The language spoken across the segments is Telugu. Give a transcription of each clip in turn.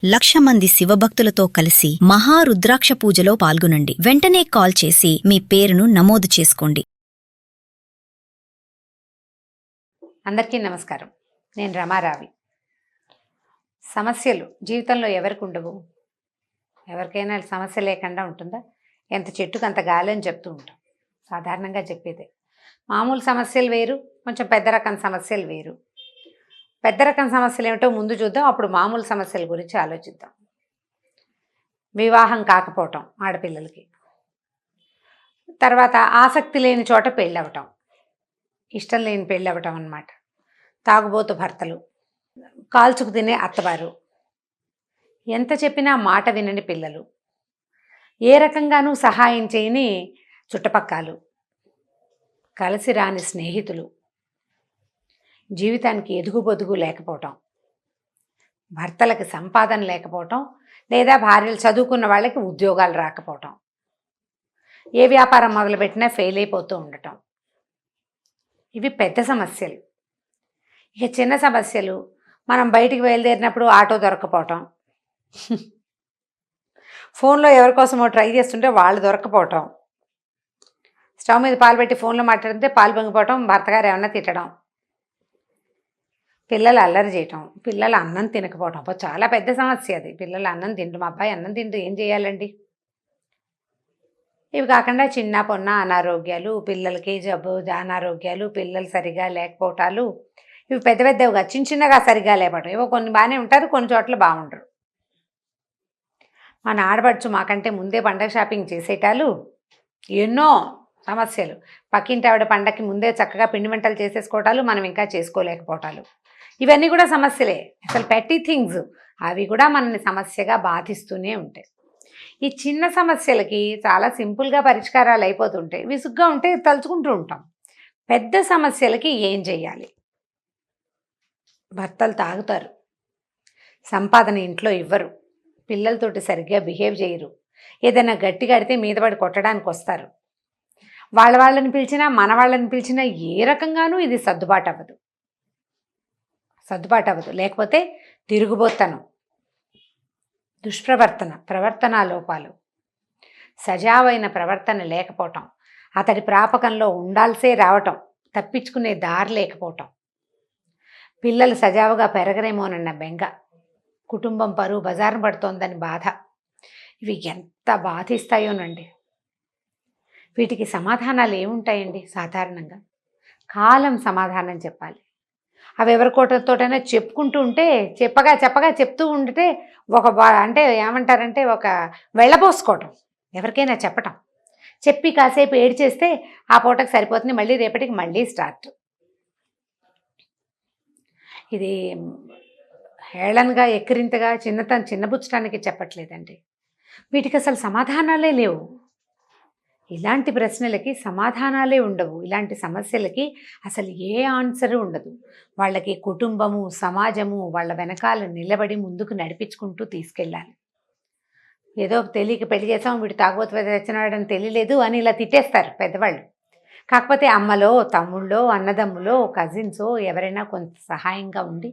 1,00,000 మంది శివభక్తులతో కలిసి మహారుద్రాక్ష పూజలో పాల్గొనండి. వెంటనే కాల్ చేసి మీ పేరును నమోదు చేసుకోండి. అందరికీ నమస్కారం. నేను రమారావి. సమస్యలు జీవితంలో ఎవరికి ఉండవు? ఎవరికైనా సమస్య లేకుండా ఉంటుందా? ఎంత చెట్టుకు అంత గాలి అని చెప్తూ ఉంటాం. సాధారణంగా చెప్పేదే. మామూలు సమస్యలు వేరు, కొంచెం పెద్ద రకం సమస్యలు వేరు. పెద్ద రకం సమస్యలు ఏమిటో ముందు చూద్దాం, అప్పుడు మామూలు సమస్యల గురించి ఆలోచిద్దాం. వివాహం కాకపోవటం ఆడపిల్లలకి, తర్వాత ఆసక్తి లేని చోట పెళ్ళవటం, ఇష్టం లేని పెళ్ళవటం అన్నమాట. తాగుబోతు భర్తలు, కాల్చుకు తినే అత్తవారు, ఎంత చెప్పినా మాట వినని పిల్లలు, ఏ రకంగానూ సహాయం చేయని చుట్టపక్కలు, కలిసి రాని స్నేహితులు, జీవితానికి ఎదుగుబొదుగు లేకపోవటం, భర్తలకి సంపాదన లేకపోవటం, లేదా భార్యలు చదువుకున్న వాళ్ళకి ఉద్యోగాలు రాకపోవటం, ఏ వ్యాపారం మొదలుపెట్టినా ఫెయిల్ అయిపోతూ ఉండటం. ఇవి పెద్ద సమస్యలు. ఇక చిన్న సమస్యలు, మనం బయటికి బయలుదేరినప్పుడు ఆటో దొరకపోవటం, ఫోన్లో ఎవరికోసమో ట్రై చేస్తుంటే వాళ్ళు దొరకపోవటం, స్టవ్ మీద పాలు పెట్టి ఫోన్లో మాట్లాడితే పాలు పొంగిపోవటం, భర్తగారు ఏమన్నా తిట్టడం, పిల్లలు అల్లరి చేయటం, పిల్లలు అన్నం తినకపోవటం. చాలా పెద్ద సమస్య అది. పిల్లలు అన్నం తింటూ, మా అబ్బాయి అన్నం తింటూ ఏం చేయాలండి? ఇవి కాకుండా చిన్న పొన్న అనారోగ్యాలు, పిల్లలకి జబ్బు అనారోగ్యాలు, పిల్లలు సరిగా లేకపోవటాలు, ఇవి పెద్ద పెద్దవిగా చిన్నగా సరిగా లేకపోవటం. ఇవో కొన్ని బాగానే ఉంటారు, కొన్ని చోట్ల బాగుండరు. మన ఆడపడుచు మాకంటే ముందే పండగ షాపింగ్ చేసేటాలు, ఎన్నో సమస్యలు. పక్కింటి ఆవిడ పండగకి ముందే చక్కగా పిండి వంటలు చేసేసుకోవటాలు, మనం ఇంకా చేసుకోలేకపోవటాలు. ఇవన్నీ కూడా సమస్యలే. అసలు పెట్టి థింగ్స్ అవి కూడా మనల్ని సమస్యగా బాధిస్తూనే ఉంటాయి. ఈ చిన్న సమస్యలకి చాలా సింపుల్గా పరిష్కారాలు అయిపోతుంటాయి. విసుగ్గా ఉంటే తలుచుకుంటూ ఉంటాం. పెద్ద సమస్యలకి ఏం చెయ్యాలి? భర్తలు తాగుతారు, సంపాదన ఇంట్లో ఇవ్వరు, పిల్లలతోటి సరిగ్గా బిహేవ్ చేయరు, ఏదైనా గట్టిగా అడితే మీద పడి కొట్టడానికి వస్తారు. వాళ్ళని పిలిచినా మన వాళ్ళని పిలిచినా ఏ రకంగానూ ఇది సర్దుబాటు అవ్వదు. లేకపోతే తిరుగుబోతనం, దుష్ప్రవర్తన, ప్రవర్తనా లోపాలు, సజావైన ప్రవర్తన లేకపోవటం, అతడి ప్రాపకంలో ఉండాల్సే రావటం, తప్పించుకునే దారి లేకపోవటం, పిల్లలు సజావుగా పెరగరేమోనన్న బెంగ, కుటుంబం పరువు బజారున పడుతోందని బాధ. ఇవి ఎంత బాధిస్తాయోనండి. వీటికి సమాధానాలు ఏముంటాయండి? సాధారణంగా కాలం సమాధానం చెప్పాలి. అవి ఎవరికోటతోటైనా చెప్పుకుంటూ ఉంటే, చెప్పగా చెప్తూ ఉంటే అంటే ఏమంటారంటే ఒక వెళ్ళబోసుకోవటం, ఎవరికైనా చెప్పటం, చెప్పి కాసేపు ఏడ్చేస్తే ఆ పూటకు సరిపోతుంది, మళ్ళీ రేపటికి మళ్ళీ స్టార్ట్. ఇది హేళనగా ఎక్కిరింతగా చిన్నబుచ్చటానికి చెప్పట్లేదండి. వీటికి అసలు సమాధానాలే లేవు. ఇలాంటి ప్రశ్నలకి సమాధానాలే ఉండవు. ఇలాంటి సమస్యలకి అసలు ఏ ఆన్సరు ఉండదు. వాళ్ళకి కుటుంబము, సమాజము వాళ్ళ వెనకాల నిలబడి ముందుకు నడిపించుకుంటూ తీసుకెళ్ళాలి. ఏదో తెలియక పెళ్లి చేసాం, వీడు తాగుబోతు తెచ్చినాడని తెలియలేదు అని ఇలా తిట్టేస్తారు పెద్దవాళ్ళు. కాకపోతే అమ్మలో, తమ్ముళ్ళో, అన్నదమ్ములో, కజిన్సో ఎవరైనా కొంత సహాయంగా ఉండి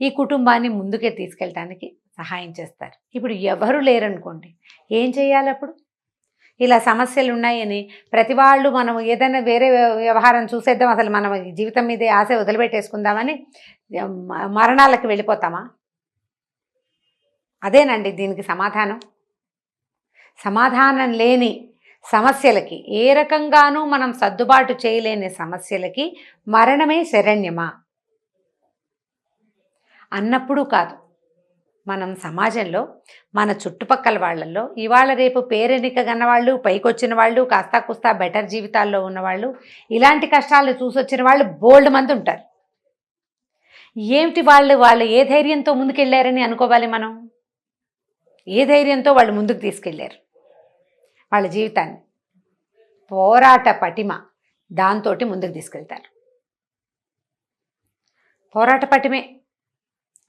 ఈ కుటుంబాన్ని ముందుకే తీసుకెళ్ళటానికి సహాయం చేస్తారు. ఇప్పుడు ఎవరు లేరనుకోండి, ఏం చేయాలి అప్పుడు? ఇలా సమస్యలు ఉన్నాయని ప్రతి వాళ్ళు మనం ఏదైనా వేరే వ్యవహారం చూసేద్దాం, అసలు మనం జీవితం మీదే ఆశ వదిలిపెట్టేసుకుందామని మరణాలకు వెళ్ళిపోతామా? అదేనండి దీనికి సమాధానం. సమాధానం లేని సమస్యలకి, ఏ రకంగానూ మనం సర్దుబాటు చేయలేని సమస్యలకి మరణమే శరణ్యమా అన్నప్పుడు కాదు. మనం సమాజంలో మన చుట్టుపక్కల వాళ్ళల్లో ఇవాళ రేపు పేరెనిక గన్నవాళ్ళు, పైకొచ్చిన వాళ్ళు, కాస్తా కుస్తా బెటర్ జీవితాల్లో ఉన్నవాళ్ళు, ఇలాంటి కష్టాలు చూసొచ్చిన వాళ్ళు బోల్డ్ మంది ఉంటారు. ఏమిటి వాళ్ళు ఏ ధైర్యంతో ముందుకెళ్ళారని అనుకోవాలి మనం? ఏ ధైర్యంతో వాళ్ళు ముందుకు తీసుకెళ్ళారు వాళ్ళ జీవితాన్ని? పోరాట పటిమ, దాంతో ముందుకు తీసుకెళ్తారు. పోరాట పటిమే.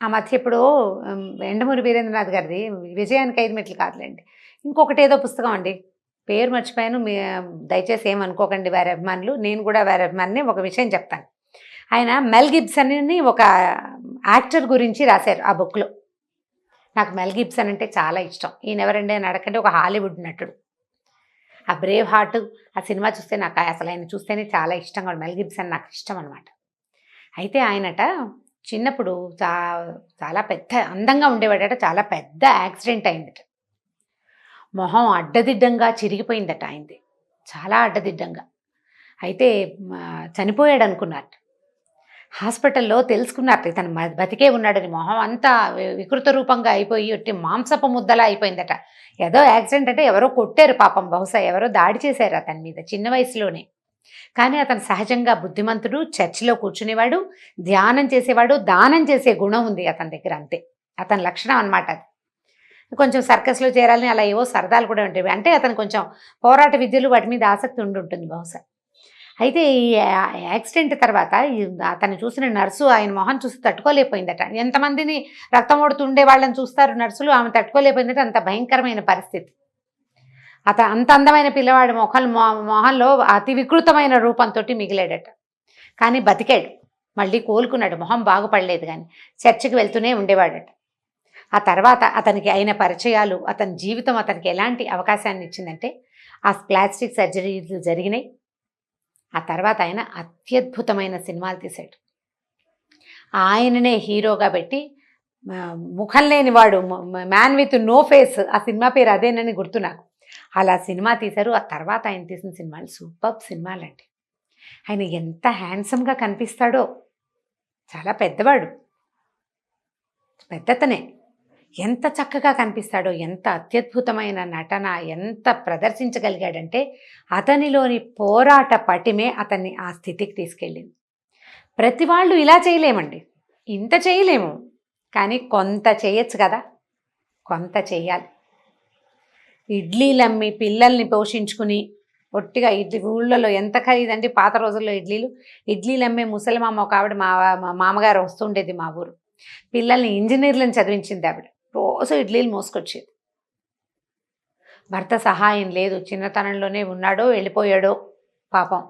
ఆ మధ్య ఇప్పుడు ఎండమూరి వీరేంద్రనాథ్ గారిది విజయానికి 5 మెట్లు కాదులేండి, ఇంకొకటి ఏదో పుస్తకం అండి, పేరు మర్చిపోయాను, దయచేసి ఏమనుకోకండి వారి అభిమానులు, నేను కూడా వారి అభిమానిని. ఒక విషయం చెప్తాను. ఆయన మెల్ గిబ్సన్ అని ఒక యాక్టర్ గురించి రాశారు ఆ బుక్లో. నాకు మెల్ గిబ్సన్ అంటే చాలా ఇష్టం. ఈయన ఎవరండి అని అడగండి, ఒక హాలీవుడ్ నటుడు. ఆ బ్రేవ్ హార్ట్ ఆ సినిమా చూస్తే నాకు అసలు ఆయన చూస్తేనే చాలా ఇష్టంగా మెల్ గిబ్సన్ నాకు ఇష్టం అనమాట. అయితే ఆయనట చిన్నప్పుడు చాలా పెద్ద అందంగా ఉండేవాడట. చాలా పెద్ద యాక్సిడెంట్ అయిందట. మొహం అడ్డదిడ్డంగా చిరిగిపోయిందట ఆయనది, చాలా అడ్డదిడ్డంగా. అయితే చనిపోయాడు అనుకున్నారు. హాస్పిటల్లో తెలుసుకున్నారు ఇతను బతికే ఉన్నాడని. మొహం అంతా వికృత రూపంగా అయిపోయి ఒట్టి మాంసపు ముద్దలా అయిపోయిందట. ఏదో యాక్సిడెంట్ అంటే ఎవరో కొట్టారు పాపం, బహుశా ఎవరో దాడి చేశారు అతని మీద చిన్న వయసులోనే. కానీ అతను సహజంగా బుద్ధిమంతుడు, చర్చిలో కూర్చునేవాడు, ధ్యానం చేసేవాడు, దానం చేసే గుణం ఉంది అతని దగ్గర, అంతే అతని లక్షణం అనమాట అది. కొంచెం సర్కస్లో చేరాలని అలా ఏవో సరదాలు కూడా ఉంటాయి. అంటే అతను కొంచెం పోరాట విద్యలు వాటి మీద ఆసక్తి ఉంటుంది బహుశా. అయితే ఈ యాక్సిడెంట్ తర్వాత అతను చూసిన నర్సు ఆయన మొహం చూసి తట్టుకోలేకపోయిందట. ఎంతమందిని రక్తం ఓడుతుండే వాళ్ళని చూస్తారు నర్సులు, ఆమె తట్టుకోలేకపోయిందట. అంత భయంకరమైన పరిస్థితి. అంత అందమైన పిల్లవాడి మొహంలో అతి వికృతమైన రూపంతో మిగిలాడట. కానీ బతికాడు, మళ్ళీ కోలుకున్నాడు, మొహం బాగుపడలేదు. కానీ చర్చికి వెళ్తూనే ఉండేవాడట. ఆ తర్వాత అతనికి అయిన పరిచయాలు, అతని జీవితం అతనికి ఎలాంటి అవకాశాన్ని ఇచ్చిందంటే, ఆ ప్లాస్టిక్ సర్జరీలు జరిగినాయి. ఆ తర్వాత ఆయన అత్యద్భుతమైన సినిమాలు తీశాడు. ఆయననే హీరోగా పెట్టి ముఖం లేనివాడు, మ్యాన్ విత్ నో ఫేస్, ఆ సినిమా పేరు అదేనని గుర్తు నాకు. అలా సినిమా తీశారు. ఆ తర్వాత ఆయన తీసిన సినిమాలు సూపర్ సినిమాలండి. ఆయన ఎంత హ్యాండ్సమ్గా కనిపిస్తాడో, చాలా పెద్దవాడు, పెద్దతనే, ఎంత చక్కగా కనిపిస్తాడో, ఎంత అత్యద్భుతమైన నటన, ఎంత ప్రదర్శించగలిగాడంటే అతనిలోని పోరాట పటిమే అతన్ని ఆ స్థితికి తీసుకెళ్ళింది. ప్రతి వాళ్ళు ఇలా చేయలేమండి, ఇంత చేయలేము, కానీ కొంత చేయొచ్చు కదా, కొంత చేయాలి. ఇడ్లీలమ్మి పిల్లల్ని పోషించుకుని ఒట్టిగా ఊళ్ళలో ఎంత ఖరీదండి పాత రోజుల్లో ఇడ్లీలు అమ్మే ముసలిమామ ఒక ఆవిడ, మా మామగారు వస్తుండేది మా ఊరు. పిల్లల్ని ఇంజనీర్లను చదివించింది ఆవిడ. రోజు ఇడ్లీలు మోసుకొచ్చేది. భర్త సహాయం లేదు, చిన్నతనంలోనే ఉన్నాడో వెళ్ళిపోయాడో పాపం.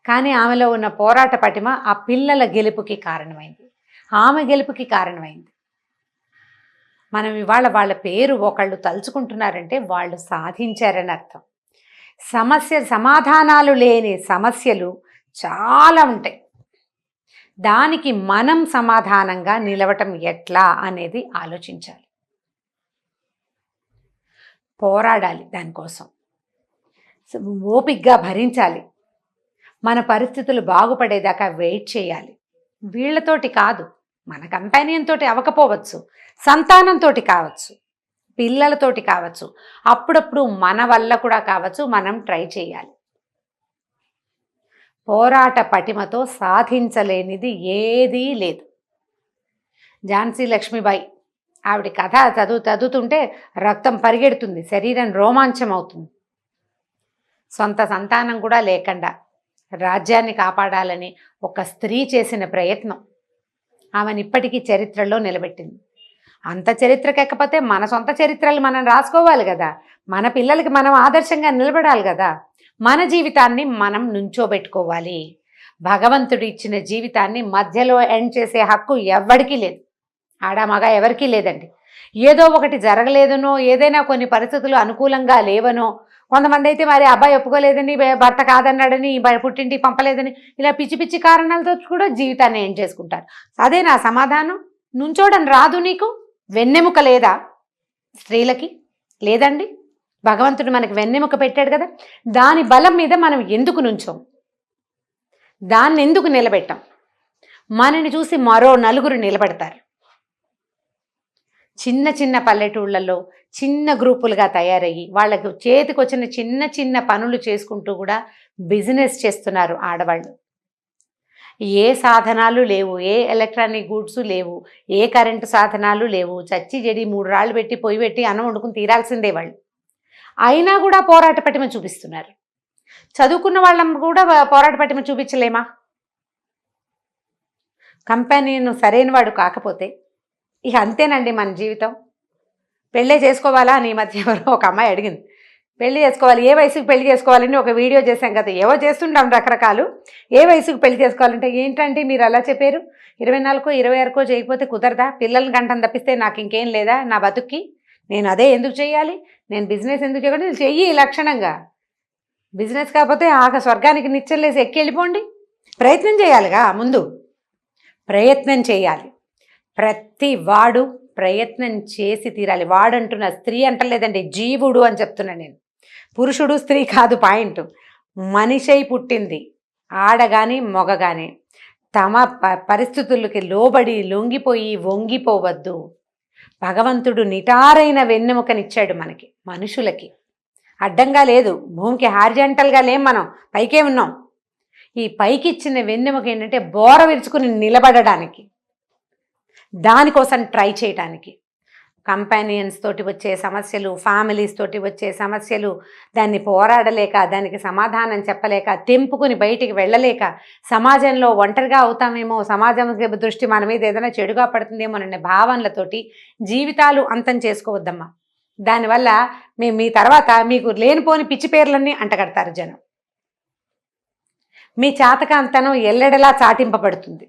కానీ ఆమెలో ఉన్న పోరాట పటిమ ఆ పిల్లల గెలుపుకి కారణమైంది, ఆమె గెలుపుకి కారణమైంది. మనం ఇవాళ వాళ్ళ పేరు ఒకళ్ళు తలుచుకుంటున్నారంటే వాళ్ళు సాధించారని అర్థం. సమాధానాలు లేని సమస్యలు చాలా ఉంటాయి. దానికి మనం సమాధానంగా నిలవటం ఎట్లా అనేది ఆలోచించాలి, పోరాడాలి, దానికోసం ఓపికగా భరించాలి, మన పరిస్థితులు బాగుపడేదాకా వెయిట్ చేయాలి. వీళ్ళతోటి కాదు, మన కంపానియన్ తోటి అవ్వకపోవచ్చు, సంతానంతో కావచ్చు, పిల్లలతోటి కావచ్చు, అప్పుడప్పుడు మన వల్ల కూడా కావచ్చు. మనం ట్రై చేయాలి. పోరాట పటిమతో సాధించలేనిది ఏదీ లేదు. ఝాన్సీ లక్ష్మీబాయి ఆవిడ కథ చదువుతుంటే రక్తం పరిగెడుతుంది, శరీరం రోమాంచం అవుతుంది. సొంత సంతానం కూడా లేకుండా రాజ్యాన్ని కాపాడాలని ఒక స్త్రీ చేసిన ప్రయత్నం ఆమెను ఇప్పటికీ చరిత్రలో నిలబెట్టింది. అంత చరిత్రకెక్కపోతే మన సొంత చరిత్రలు మనం రాసుకోవాలి కదా, మన పిల్లలకి మనం ఆదర్శంగా నిలబడాలి కదా. మన జీవితాన్ని మనం నుంచోబెట్టుకోవాలి. భగవంతుడు ఇచ్చిన జీవితాన్ని మధ్యలో ఎండ్ చేసే హక్కు ఎవరికీ లేదు, ఆడ మగ ఎవరికీ లేదండి. ఏదో ఒకటి జరగలేదనో, ఏదైనా కొన్ని పరిస్థితులు అనుకూలంగా లేవనో, కొంతమంది అయితే మరి అబ్బాయి ఒప్పుకోలేదని, భర్త కాదన్నాడని, పుట్టింటికి పంపలేదని, ఇలా పిచ్చి పిచ్చి కారణాలతో కూడా జీవితాన్ని ఎండ్ చేసుకుంటారు. అదే నా సమాధానం. నుంచోడం రాదు నీకు? వెన్నెముక లేదా స్త్రీలకి? లేదండి. భగవంతుడు మనకి వెన్నెముక పెట్టాడు కదా, దాని బలం మీద మనం ఎందుకు నుంచోం? దాన్ని ఎందుకు నిలబెట్టాం? మనని చూసి మరో నలుగురు నిలబడతారు. చిన్న చిన్న పల్లెటూళ్ళల్లో చిన్న గ్రూపులుగా తయారయ్యి వాళ్ళకి చేతికి వచ్చిన చిన్న చిన్న పనులు చేసుకుంటూ కూడా బిజినెస్ చేస్తున్నారు ఆడవాళ్ళు. ఏ సాధనాలు లేవు, ఏ ఎలక్ట్రానిక్ గూడ్స్ లేవు, ఏ కరెంటు సాధనాలు లేవు. చచ్చి చెడి 3 రాళ్ళు పెట్టి పొయ్యి పెట్టి అన్నం వండుకుని తీరాల్సిందే వాళ్ళు. అయినా కూడా పోరాట పటిమ చూపిస్తున్నారు. చదువుకున్న వాళ్ళం కూడా పోరాట పటిమ చూపించలేమా? కంపెనీను సరైన వాడు కాకపోతే ఇక అంతేనండి మన జీవితం. పెళ్ళే చేసుకోవాలా అని ఈ మధ్య ఎవరో ఒక అమ్మాయి అడిగింది. పెళ్లి చేసుకోవాలి, ఏ వయసుకు పెళ్లి చేసుకోవాలని ఒక వీడియో చేశాం కదా, ఏవో చేస్తుంటాం రకరకాలు. ఏ వయసుకు పెళ్లి చేసుకోవాలంటే ఏంటంటే మీరు అలా చెప్పారు, 24కో 26కో చేయకపోతే కుదరదా? పిల్లల్ని గంటను తప్పిస్తే నాకు ఇంకేం లేదా నా బతుక్కి? నేను అదే ఎందుకు చేయాలి? నేను బిజినెస్ ఎందుకు చేయకూడదు? చెయ్యి లక్షణంగా. బిజినెస్ కాకపోతే స్వర్గానికి నిచ్చెనలేసి ఎక్కి వెళ్ళిపోండి. ప్రయత్నం చేయాలిగా, ముందు ప్రయత్నం చేయాలి. ప్రతి వాడు ప్రయత్నం చేసి తీరాలి. వాడంటున్న స్త్రీ అంటలేదండి, జీవుడు అని చెప్తున్నా నేను. పురుషుడు స్త్రీ కాదు పాయింట్. మనిషై పుట్టింది ఆడ కానీ మగ కానీ తమ పరిస్థితులకి లోబడి లొంగిపోయి వంగిపోవద్దు. భగవంతుడు నిటారైన వెన్నెముకనిచ్చాడు మనకి, మనుషులకి అడ్డంగా లేదు. భూమికి హారిజంటల్గా లేం, మనం పైకే ఉన్నాం. ఈ పైకి ఇచ్చిన వెన్నెముక ఏంటంటే బోర విరుచుకుని నిలబడడానికి, దానికోసం ట్రై చేయడానికి. కంపానియన్స్ తోటి వచ్చే సమస్యలు, ఫ్యామిలీస్ తోటి వచ్చే సమస్యలు, దాన్ని పోరాడలేక, దానికి సమాధానం చెప్పలేక, తెంపుకుని బయటికి వెళ్ళలేక, సమాజంలో ఒంటరిగా అవుతామేమో, సమాజం దృష్టి మన మీద ఏదైనా చెడుగా పడుతుందేమో అనే భావనలతోటి జీవితాలు అంతం చేసుకోవద్దమ్మా. దానివల్ల మీ తర్వాత మీకు లేనిపోని పిచ్చి పేర్లన్నీ అంటగడతారు జనం. మీ చాతకాంతనం ఎల్లెడలా చాటింపబడుతుంది.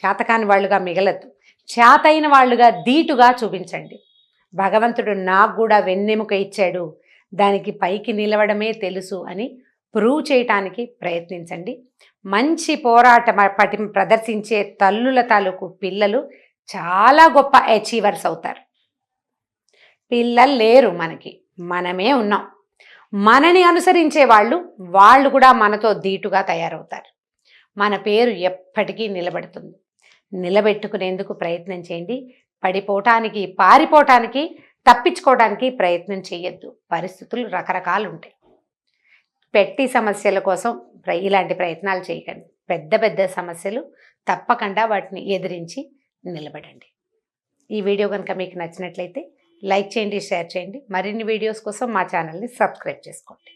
చేతకాని వాళ్ళుగా మిగలద్దు, చేతైన వాళ్ళుగా ధీటుగా చూపించండి. భగవంతుడు నాకు కూడా వెన్నెముక ఇచ్చాడు, దానికి పైకి నిలవడమే తెలుసు అని ప్రూవ్ చేయటానికి ప్రయత్నించండి. మంచి పోరాట ప్రదర్శించే తల్లుల తాలూకు పిల్లలు చాలా గొప్ప అచీవర్స్ అవుతారు. పిల్లలు లేరు మనకి, మనమే ఉన్నాం. మనని అనుసరించే వాళ్ళు కూడా మనతో ధీటుగా తయారవుతారు. మన పేరు ఎప్పటికీ నిలబడుతుంది. నిలబెట్టుకునేందుకు ప్రయత్నం చేయండి. పడిపోవటానికి, పారిపోవటానికి, తప్పించుకోవడానికి ప్రయత్నం చేయొద్దు. పరిస్థితులు రకరకాలు ఉంటాయి. పెట్టి సమస్యల కోసం ఇలాంటి ప్రయత్నాలు చేయకండి. పెద్ద పెద్ద సమస్యలు తప్పకుండా వాటిని ఎదిరించి నిలబడండి. ఈ వీడియో కనుక మీకు నచ్చినట్లయితే లైక్ చేయండి, షేర్ చేయండి. మరిన్ని వీడియోస్ కోసం మా ఛానల్ని సబ్స్క్రైబ్ చేసుకోండి.